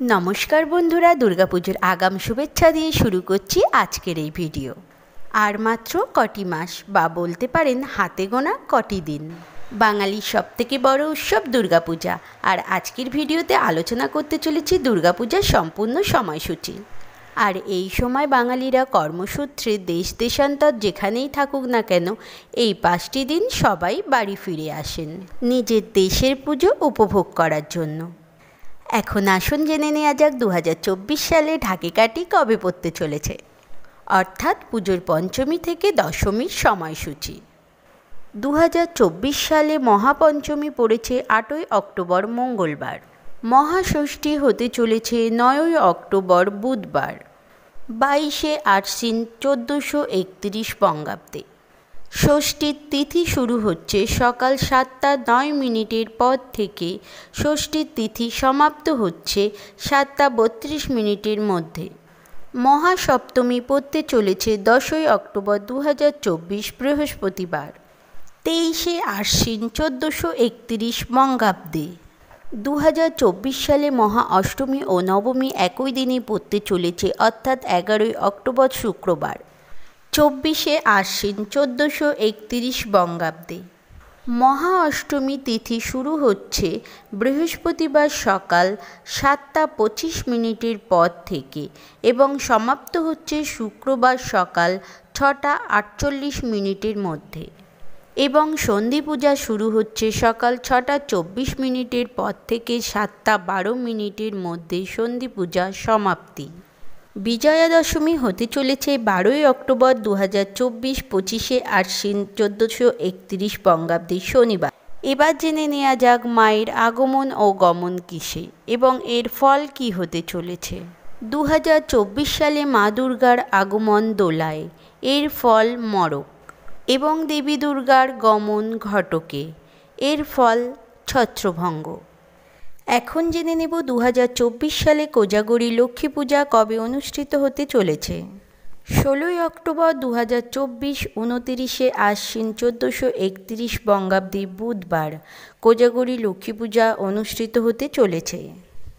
নমস্কার বন্ধুরা, দুর্গাপুজোর আগাম শুভেচ্ছা দিয়ে শুরু করছি আজকের এই ভিডিও। আর মাত্র কটি মাস বা বলতে পারেন হাতে গোনা কটি দিন। বাঙালির সবথেকে বড় উৎসব দুর্গাপূজা, আর আজকের ভিডিওতে আলোচনা করতে চলেছি দুর্গাপূজার সম্পূর্ণ সময়সূচি। আর এই সময় বাঙালিরা কর্মসূত্রে দেশ দেশান্তর যেখানেই থাকুক না কেন, এই 5টি দিন সবাই বাড়ি ফিরে আসেন নিজের দেশের পুজো উপভোগ করার জন্য। এখন আসুন জেনে নেওয়া যাক 2024 সালে ঢাকে কাঠি কবে পড়তে চলেছে, অর্থাৎ পুজোর পঞ্চমী থেকে দশমীর সময়সূচি। 2024 সালে মহাপঞ্চমী পড়েছে 8ই অক্টোবর মঙ্গলবার। মহাষষ্ঠী হতে চলেছে 9ই অক্টোবর বুধবার। 22শে আশ্বিন 1431 বঙ্গাব্দে। ষষ্ঠীর তিথি শুরু হচ্ছে সকাল 7টা 9 পর থেকে। ষষ্ঠীর তিথি সমাপ্ত হচ্ছে 7টা 32 মধ্যে। মহাসপ্তমী পড়তে চলেছে 10ই অক্টোবর 2024 বৃহস্পতিবার। 23শে আশ্বিন 1431 বঙ্গাব্দে। 2024 সালে মহা অষ্টমী ও নবমী একই দিনে পড়তে চলেছে, অর্থাৎ 11ই অক্টোবর শুক্রবার। 24শে আশ্বিন 1431 বঙ্গাব্দে। মহা অষ্টমী তিথি শুরু হচ্ছে বৃহস্পতিবার সকাল 7টা 25 পর থেকে এবং সমাপ্ত হচ্ছে শুক্রবার সকাল 6টা 48 মধ্যে। এবং সন্ধি পূজা শুরু হচ্ছে সকাল 6টা 24 পর থেকে 7টা 12 মধ্যে। সন্ধি পূজা সমাপ্তি। বিজয়া দশমী হতে চলেছে 12ই অক্টোবর 2024 25শে আশ্বিন 1431 বঙ্গাব্দে শনিবার। এবার জেনে নেওয়া যাক মায়ের আগমন ও গমন কিসে এবং এর ফল কি হতে চলেছে। 2024 সালে মা দুর্গার আগমন দোলায়, এর ফল মড়ক, এবং দেবী দুর্গার গমন ঘটকে, এর ফল ছত্রভঙ্গ। এখন জেনে নেব 2024 সালে কোজাগরী লক্ষ্মী পূজা কবে অনুষ্ঠিত হতে চলেছে। 16ই অক্টোবর 2024 29শে আশ্বিন 1431 বঙ্গাব্দে বুধবার কোজাগরী লক্ষ্মী পূজা অনুষ্ঠিত হতে চলেছে।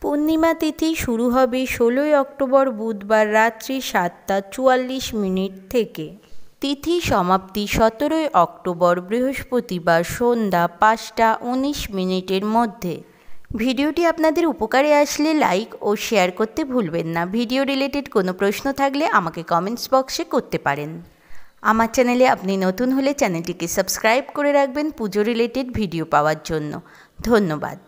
পূর্ণিমা তিথি শুরু হবে 16ই অক্টোবর বুধবার রাত্রি 7টা 44 থেকে। তিথি সমাপ্তি 17ই অক্টোবর বৃহস্পতিবার সন্ধ্যা 5টা 19 মধ্যে। ভিডিওটি আপনাদের উপকারে আসলে লাইক ও শেয়ার করতে ভুলবেন না। ভিডিও রিলেটেড কোনো প্রশ্ন থাকলে আমাকে কমেন্টস বক্সে করতে পারেন। আমার চ্যানেলে আপনি নতুন হলে চ্যানেলটিকে সাবস্ক্রাইব করে রাখবেন পুজো রিলেটেড ভিডিও পাওয়ার জন্য। ধন্যবাদ।